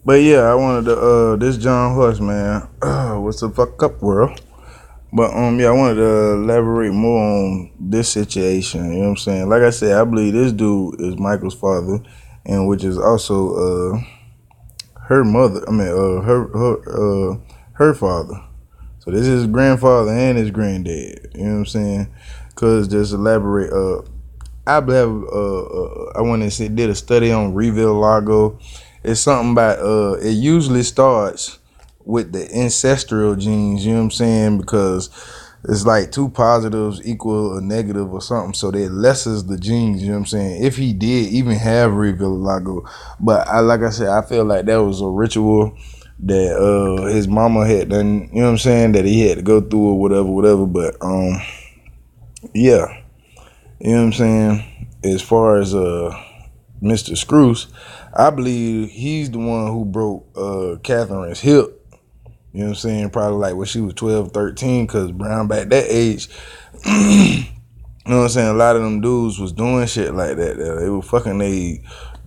But yeah, I wanted to this John Horse man. What's the fuck up, world? But yeah, I wanted to elaborate more on this situation. You know what I'm saying? Like I said, I believe this dude is Michael's father, and which is also her mother. I mean, her father. So this is his grandfather and his granddad. You know what I'm saying? Cause just elaborate. I believe I went and did a study on Reveal Lago. It's something about it usually starts with the ancestral genes, you know what I'm saying? Because it's like two positives equal a negative or something. So that lessens the genes, you know what I'm saying? If he did even have Reveal Lago. But like I said, I feel like that was a ritual that his mama had done, you know what I'm saying, that he had to go through or whatever. But yeah. You know what I'm saying? As far as Mr. Screws, I believe he's the one who broke Catherine's hip. You know what I'm saying? Probably like when she was 12, 13, because Brown back that age, you know what I'm saying? A lot of them dudes was doing shit like that. They were fucking their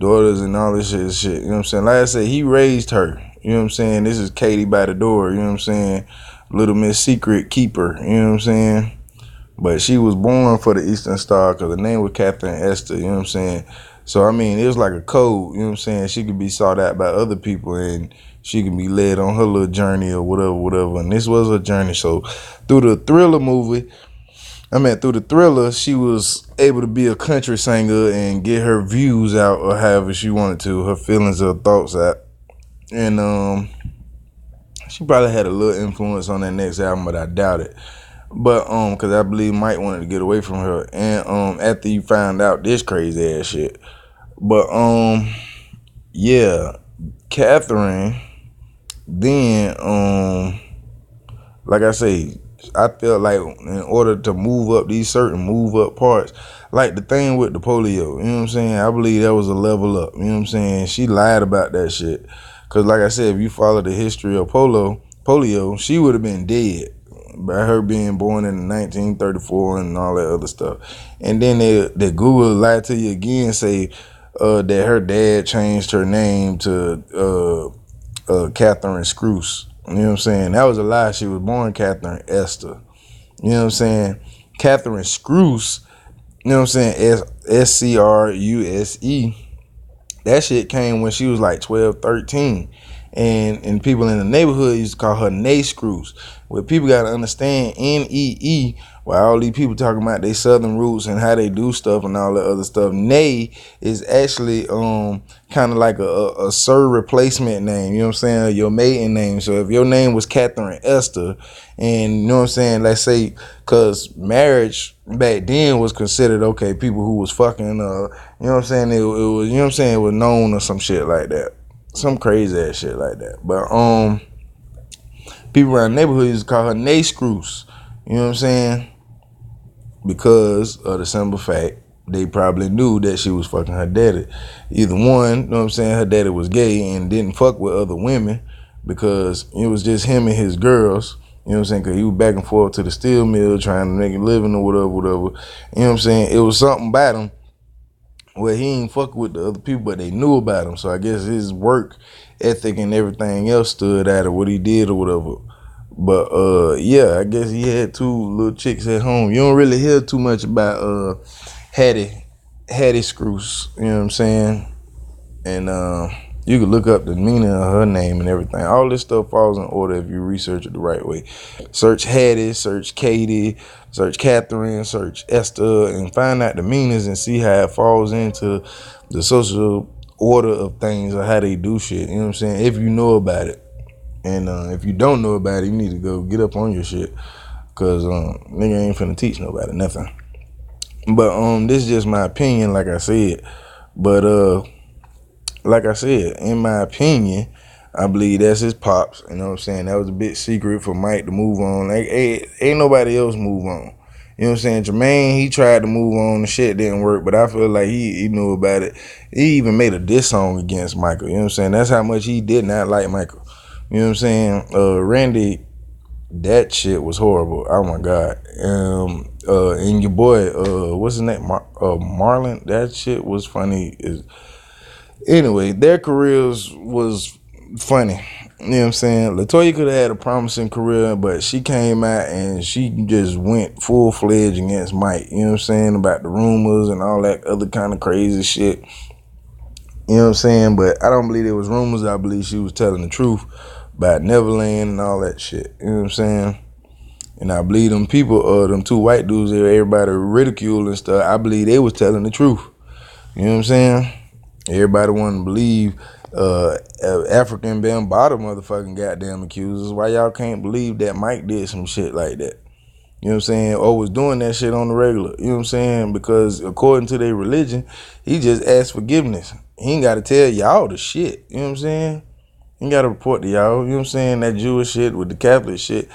daughters and all this shit. You know what I'm saying? Like I said, he raised her. You know what I'm saying? This is Katie by the door. You know what I'm saying? Little Miss Secret Keeper. You know what I'm saying? But she was born for the Eastern Star because the name was Catherine Esther, you know what I'm saying? So, I mean, it was like a code, you know what I'm saying? She could be sought out by other people and she could be led on her little journey or whatever. And this was a journey. So, through the Thriller movie, through the Thriller, she was able to be a country singer and get her views out or however she wanted to, her feelings or thoughts out. And she probably had a little influence on that next album, but I doubt it. But cause I believe Mike wanted to get away from her, and after you found out this crazy ass shit. But yeah, Catherine. Then like I say, I felt like in order to move up these certain move up parts, like the thing with the polio, you know what I'm saying? I believe that was a level up. You know what I'm saying? She lied about that shit, cause like I said, if you follow the history of polio, she would have been dead by her being born in 1934 and all that other stuff. And then they Google lied to you again, say that her dad changed her name to Catherine Screws. You know what I'm saying? That was a lie. She was born Catherine Esther. You know what I'm saying? Catherine Screws, you know what I'm saying? Scruse. That shit came when she was like 12, 13. And people in the neighborhood used to call her Nay Screws. What people got to understand, N-E-E, while all these people talking about their southern roots and how they do stuff and all that other stuff, Nay is actually kind of like a sir replacement name, you know what I'm saying, your maiden name. So if your name was Catherine Esther, and you know what I'm saying, let's say, because marriage back then was considered, okay, people who was fucking, you know what I'm saying, it was, you know what I'm saying, it was known or some shit like that. Some crazy ass shit like that. But people around the neighborhood used to call her Nay Screws. You know what I'm saying? Because of the simple fact they probably knew that she was fucking her daddy. Either one, you know what I'm saying, her daddy was gay and didn't fuck with other women because it was just him and his girls. You know what I'm saying? Because he was back and forth to the steel mill trying to make a living or whatever. You know what I'm saying? It was something about him where he ain't fuck with the other people, but they knew about him. So I guess his work ethic and everything else stood out of what he did or whatever. But yeah, I guess he had two little chicks at home. You don't really hear too much about Hattie Screws, you know what I'm saying? And you can look up the meaning of her name and everything. All this stuff falls in order if you research it the right way. Search Hattie, search Katie, search Catherine, search Esther, and find out the meanings and see how it falls into the social order of things or how they do shit. You know what I'm saying? If you know about it. And if you don't know about it, you need to go get up on your shit. Cause nigga ain't finna teach nobody nothing. But this is just my opinion, like I said. But like I said, in my opinion, I believe that's his pops. You know what I'm saying? That was a bit secret for Mike to move on. Like, ain't nobody else move on. You know what I'm saying? Jermaine, he tried to move on. The shit didn't work, but I feel like he knew about it. He even made a diss song against Michael. You know what I'm saying? That's how much he did not like Michael. You know what I'm saying? Randy, that shit was horrible. Oh my God. And your boy, what's his name? Marlon. That shit was funny. Anyway, their careers was funny. You know what I'm saying? Latoya could have had a promising career, but she came out and she just went full fledged against Mike. You know what I'm saying? About the rumors and all that other kind of crazy shit. You know what I'm saying? But I don't believe it was rumors. I believe she was telling the truth about Neverland and all that shit. You know what I'm saying? And I believe them people, them two white dudes there, everybody ridiculed and stuff, I believe they was telling the truth. You know what I'm saying? Everybody wanted to believe African Bambaataa motherfucking goddamn accusers. Why y'all can't believe that Mike did some shit like that? You know what I'm saying? Or was doing that shit on the regular. You know what I'm saying? Because according to their religion, he just asked forgiveness. He ain't got to tell y'all the shit. You know what I'm saying? He ain't got to report to y'all. You know what I'm saying? That Jewish shit with the Catholic shit,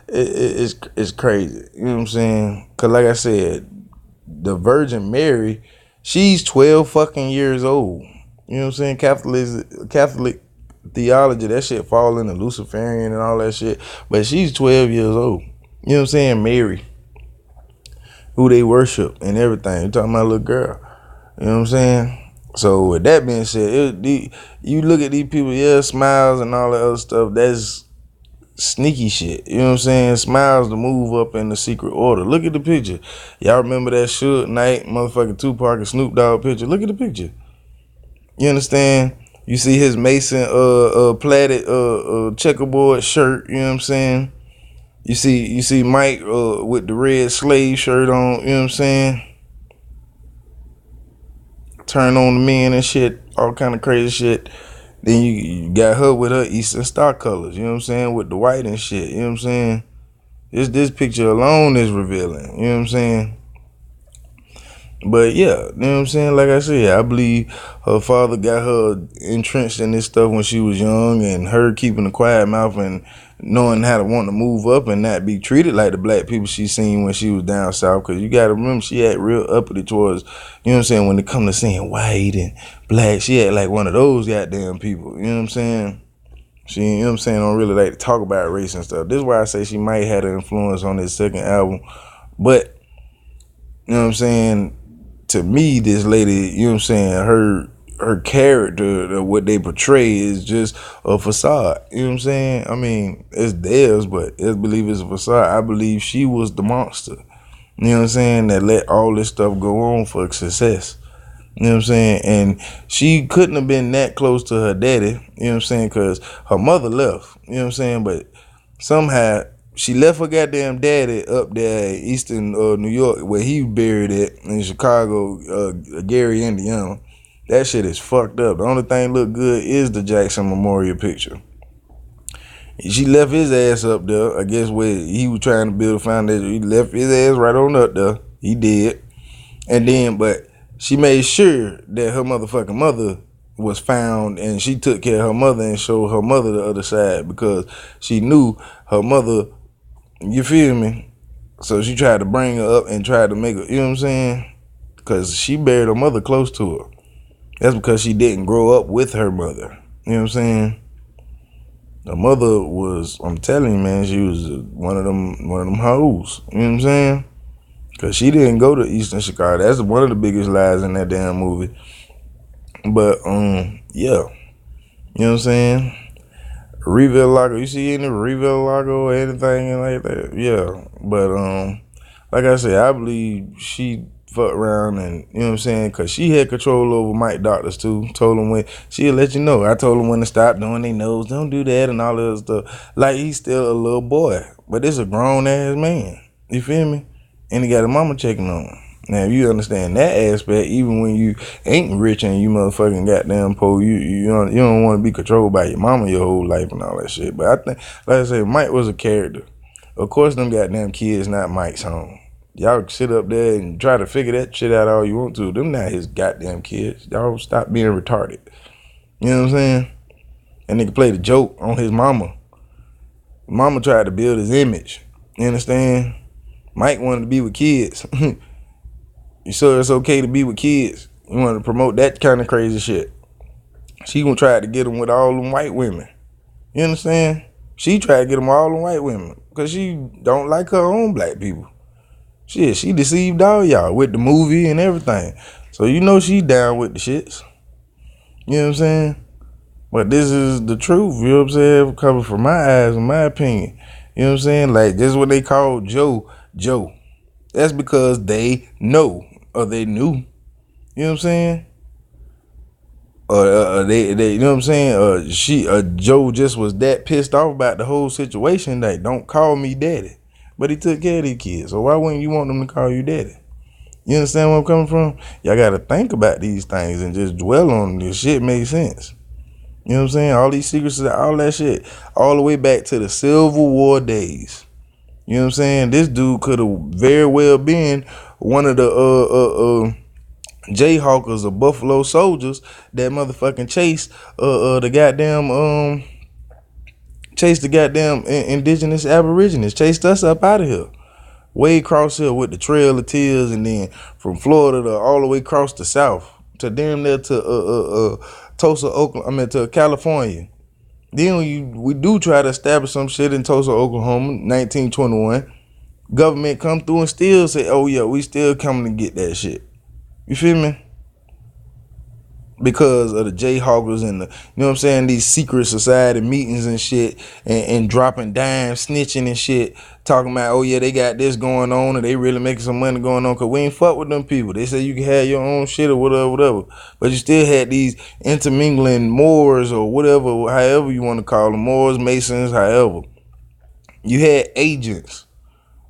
it's crazy. You know what I'm saying? Because like I said, the Virgin Mary, she's 12 fucking years old. You know what I'm saying? Catholic theology, that shit fall into Luciferian and all that shit. But she's 12 years old. You know what I'm saying? Mary, who they worship and everything. You're talking about a little girl. You know what I'm saying? So with that being said, you look at these people, yeah, smiles and all that other stuff, that's sneaky shit. You know what I'm saying? Smiles to move up in the secret order. Look at the picture. Y'all remember that Suge Knight, motherfucking Tupac and Snoop Dogg picture? Look at the picture. You understand? You see his Mason plaited checkerboard shirt, you know what I'm saying? You see Mike with the red slave shirt on, you know what I'm saying? Turn on the men and shit, all kind of crazy shit. Then you got her with her Eastern Star colors, you know what I'm saying? With the white and shit, you know what I'm saying? This picture alone is revealing, you know what I'm saying? But yeah, you know what I'm saying? Like I said, I believe her father got her entrenched in this stuff when she was young, and her keeping a quiet mouth and knowing how to want to move up and not be treated like the black people she seen when she was down south. Because you got to remember, she had real uppity towards, you know what I'm saying, when it come to saying white and black, she had like one of those goddamn people, you know what I'm saying? She, you know what I'm saying, don't really like to talk about race and stuff. This is why I say she might have an influence on this second album. But, you know what I'm saying, to me, this lady, you know what I'm saying, her character, what they portray is just a facade. You know what I'm saying? I mean, it's theirs, but I believe it's a facade. I believe she was the monster. You know what I'm saying? That let all this stuff go on for success. You know what I'm saying? And she couldn't have been that close to her daddy, you know what I'm saying? Because her mother left, you know what I'm saying? But somehow she left her goddamn daddy up there in Eastern New York, where he buried it in Chicago, Gary, Indiana. That shit is fucked up. The only thing look good is the Jackson Memorial picture. She left his ass up there, I guess, where he was trying to build a foundation. He left his ass right on up there. He did. And then, but she made sure that her motherfucking mother was found, and she took care of her mother and showed her mother the other side, because she knew her mother, you feel me? So she tried to bring her up and tried to make her, you know what I'm saying? Because she buried her mother close to her. That's because she didn't grow up with her mother. You know what I'm saying? Her mother was, I'm telling you, man, she was one of them hoes. You know what I'm saying? Because she didn't go to Eastern Chicago. That's one of the biggest lies in that damn movie. But, yeah. You know what I'm saying? Reveal Lago. You see any Reveal Lago or anything like that? Yeah. But, like I said, I believe she fucked around and, you know what I'm saying? Because she had control over Mike Doctors, too. Told him when, she'll let you know. I told him when to stop doing their nose. Don't do that and all that other stuff. Like, he's still a little boy. But this a grown-ass man. You feel me? And he got a mama checking on him. Now, if you understand that aspect, even when you ain't rich and you motherfucking goddamn poor, you don't want to be controlled by your mama your whole life and all that shit. But I think, like I said, Mike was a character. Of course, them goddamn kids not Mike's home. Y'all sit up there and try to figure that shit out all you want to. Them not his goddamn kids. Y'all stop being retarded. You know what I'm saying? And nigga played a joke on his mama. Mama tried to build his image. You understand? Mike wanted to be with kids. You sure it's okay to be with kids? You want to promote that kind of crazy shit. She gonna try to get him with all them white women. You understand? She tried to get him all them white women because she don't like her own black people. Shit, she deceived all y'all with the movie and everything. So you know she down with the shits. You know what I'm saying? But this is the truth, you know what I'm saying? Coming from my eyes, in my opinion. You know what I'm saying? Like, this is what they call Joe, Joe. That's because they know, or they knew. You know what I'm saying? They, you know what I'm saying? Joe just was that pissed off about the whole situation that don't call me daddy. But he took care of these kids. So why wouldn't you want them to call you daddy? You understand where I'm coming from? Y'all got to think about these things and just dwell on this shit. Makes sense. You know what I'm saying? All these secrets, all that shit, all the way back to the Civil War days. You know what I'm saying? This dude could have very well been one of the Jayhawkers or Buffalo Soldiers that motherfucking chased the goddamn indigenous aborigines, chased us up out of here. Way across here with the Trail of Tears, and then from Florida to all the way across the south to damn near to Tulsa, Oklahoma. I mean to California. Then we do try to establish some shit in Tulsa, Oklahoma, 1921. Government come through and still say, "Oh yeah, we still coming to get that shit." You feel me? Because of the Jayhawkers and the, you know what I'm saying, these secret society meetings and shit, and dropping dimes, snitching and shit, talking about, oh yeah, they got this going on and they really making some money going on, because we ain't fuck with them people. They say you can have your own shit or whatever. But you still had these intermingling Moors or whatever, however you want to call them, Moors, Masons, however. You had agents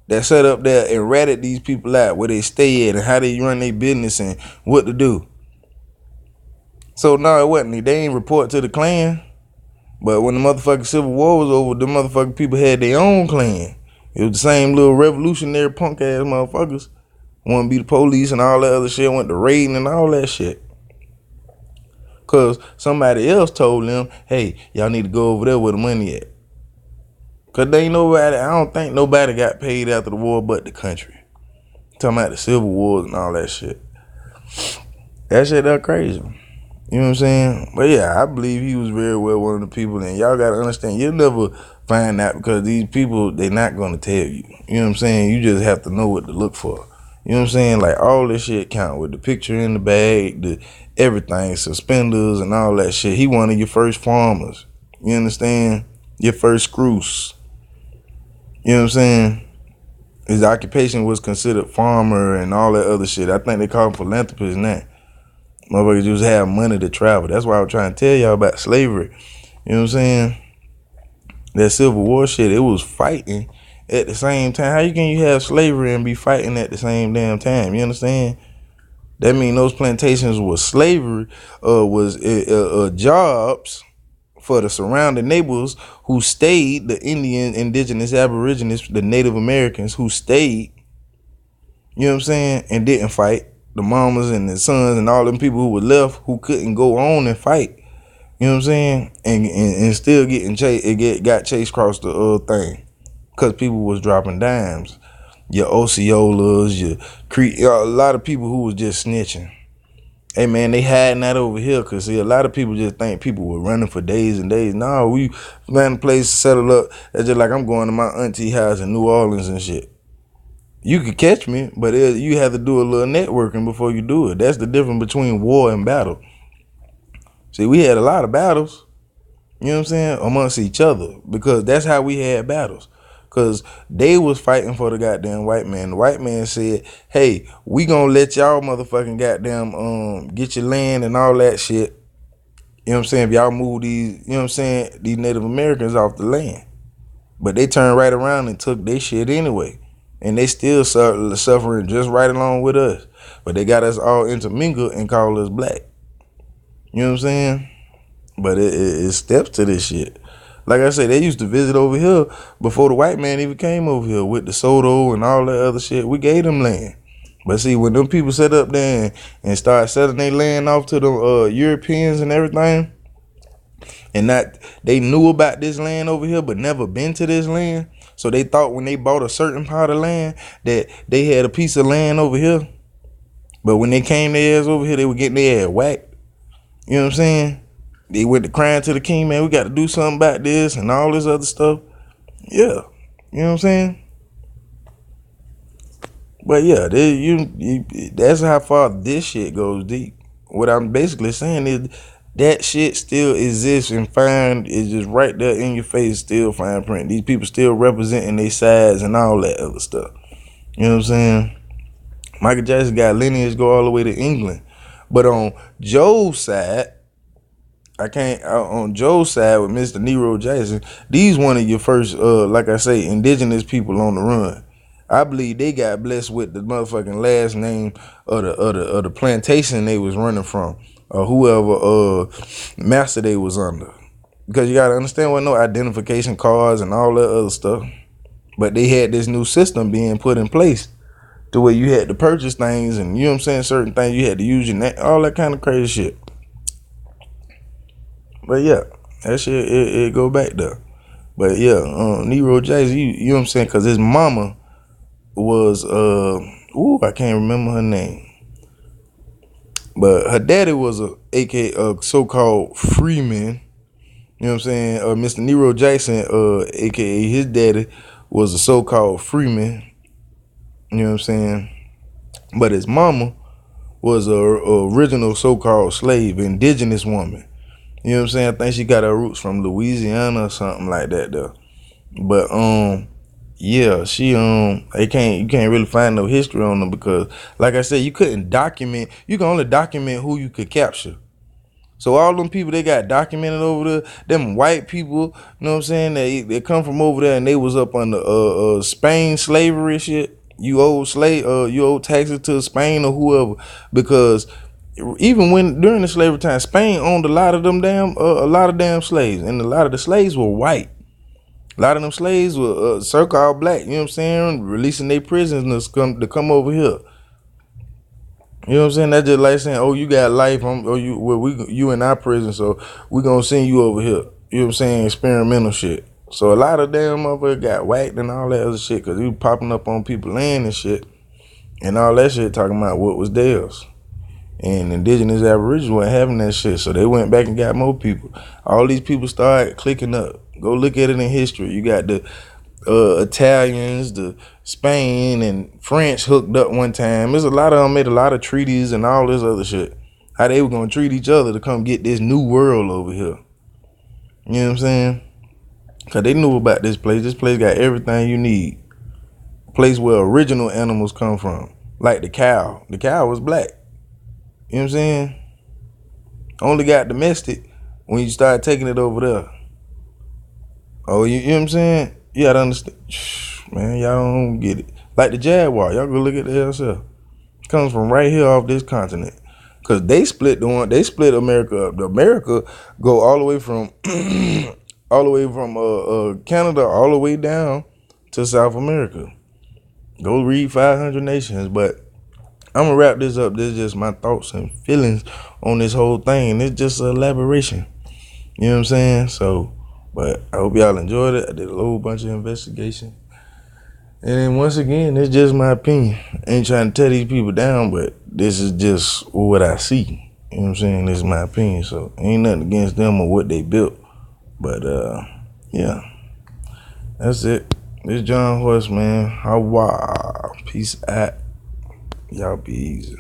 that sat up there and ratted these people out where they stay at and how they run their business and what to do. So no, it wasn't. They ain't report to the Klan. But when the motherfucking Civil War was over, the motherfucking people had their own Klan. It was the same little revolutionary punk ass motherfuckers. Want to be the police and all that other shit. Went to raiding and all that shit. Cause somebody else told them, hey, y'all need to go over there where the money at. Cause they ain't nobody, I don't think nobody got paid after the war but the country. Talking about the Civil Wars and all that shit. That shit that crazy. You know what I'm saying? But yeah, I believe he was very well one of the people. And y'all got to understand, you'll never find out, because these people, they not going to tell you. You know what I'm saying? You just have to know what to look for. You know what I'm saying? Like, all this shit count with the picture in the bag, the everything, suspenders and all that shit. He one of your first farmers. You understand? Your first screws. You know what I'm saying? His occupation was considered farmer and all that other shit. I think they call him philanthropist now. Motherfuckers just have money to travel. That's why I was trying to tell y'all about slavery. You know what I'm saying? That Civil War shit, it was fighting at the same time. How can you have slavery and be fighting at the same damn time? You understand? That mean those plantations was slavery, was jobs for the surrounding neighbors who stayed, the Indian, indigenous, aborigines, the Native Americans who stayed, you know what I'm saying, and didn't fight. The mamas and the sons and all them people who were left who couldn't go on and fight. You know what I'm saying? And still getting chased, got chased across the thing. Because people was dropping dimes. Your Osceolas, a lot of people who was just snitching. Hey man, they hiding that over here, because see, a lot of people just think people were running for days and days. No, we found a place to settle up. That's just like I'm going to my auntie house in New Orleans and shit. You could catch me, but you have to do a little networking before you do it. That's the difference between war and battle. See, we had a lot of battles, you know what I'm saying, amongst each other, because that's how we had battles. Because they was fighting for the goddamn white man. The white man said, hey, we gonna let y'all motherfucking goddamn get your land and all that shit. You know what I'm saying? If y'all move these, you know what I'm saying, these Native Americans off the land. But they turned right around and took their shit anyway. And they still suffering just right along with us. But they got us all intermingled and call us black. You know what I'm saying? But it steps to this shit. Like I said, they used to visit over here before the white man even came over here with the Soto and all that other shit. We gave them land. But see, when them people set up there and start selling their land off to the Europeans and everything, and that they knew about this land over here but never been to this land, so they thought when they bought a certain part of land that they had a piece of land over here. But when they came their ass over here, they were getting their ass whacked. You know what I'm saying? They went to crying to the king, man, we got to do something about this and all this other stuff. Yeah. You know what I'm saying? But yeah, that's how far this shit goes deep. What I'm basically saying is That shit still exists and fine. It's just right there in your face, still fine print. These people still representing their sides and all that other stuff. You know what I'm saying? Michael Jackson got lineage go all the way to England. But on Joe's side, on Joe's side with Mr. Nero Jackson, these one of your first, like I say, indigenous people on the run. I believe they got blessed with the motherfucking last name of the plantation they was running from, or whoever master they was under. Because you gotta understand, what no identification cards and all that other stuff. But they had this new system being put in place to where you had to purchase things, and you know what I'm saying, certain things you had to use your name, all that kind of crazy shit. But yeah, that shit it go back there. But yeah, Nero Jackson, you know what I'm saying, cause his mama was I can't remember her name, but her daddy was a so-called freeman. You know what I'm saying? Mr. Nero Jackson, aka his daddy, was a so-called freeman. You know what I'm saying? But his mama was a original so-called slave, indigenous woman. You know what I'm saying? I think she got her roots from Louisiana or something like that though. But yeah, she you can't really find no history on them because, like I said, you couldn't document. You can only document who you could capture. So all them people they got documented over there, them white people, you know what I'm saying? They come from over there and they was up under Spain slavery shit. You owe taxes to Spain or whoever, because even when during the slavery time, Spain owned a lot of damn slaves, and a lot of the slaves were white. A lot of them slaves were so-called black. You know what I'm saying? Releasing their prisoners to come over here. You know what I'm saying? That's just like saying, "Oh, you got life. You in our prison, so we gonna send you over here." You know what I'm saying? Experimental shit. So a lot of damn motherfuckers got whacked and all that other shit because he was popping up on people's land and shit, and all that shit talking about what was theirs. And indigenous Aboriginals weren't having that shit, so they went back and got more people. All these people started clicking up. Go look at it in history. You got the Italians, the Spain and French hooked up one time. There's a lot of them made a lot of treaties and all this other shit. How they were gonna treat each other to come get this new world over here. You know what I'm saying? Cause they knew about this place. This place got everything you need. A place where original animals come from. Like the cow. The cow was black. You know what I'm saying? Only got domestic when you start taking it over there. Oh, you know what I'm saying? You gotta understand. Man, y'all don't get it. Like the Jaguar, y'all go look at that yourself. Comes from right here off this continent. Cause they split America up. The America go all the way from Canada all the way down to South America. Go read 500 Nations. But I'm gonna wrap this up. This is just my thoughts and feelings on this whole thing. It's just an elaboration. You know what I'm saying? So, but I hope y'all enjoyed it. I did a whole bunch of investigation. And then once again, it's just my opinion. I ain't trying to tear these people down, but this is just what I see. You know what I'm saying? This is my opinion. So ain't nothing against them or what they built. But yeah. That's it. This John Horse, man. How wow. Peace out. Y'all be easy.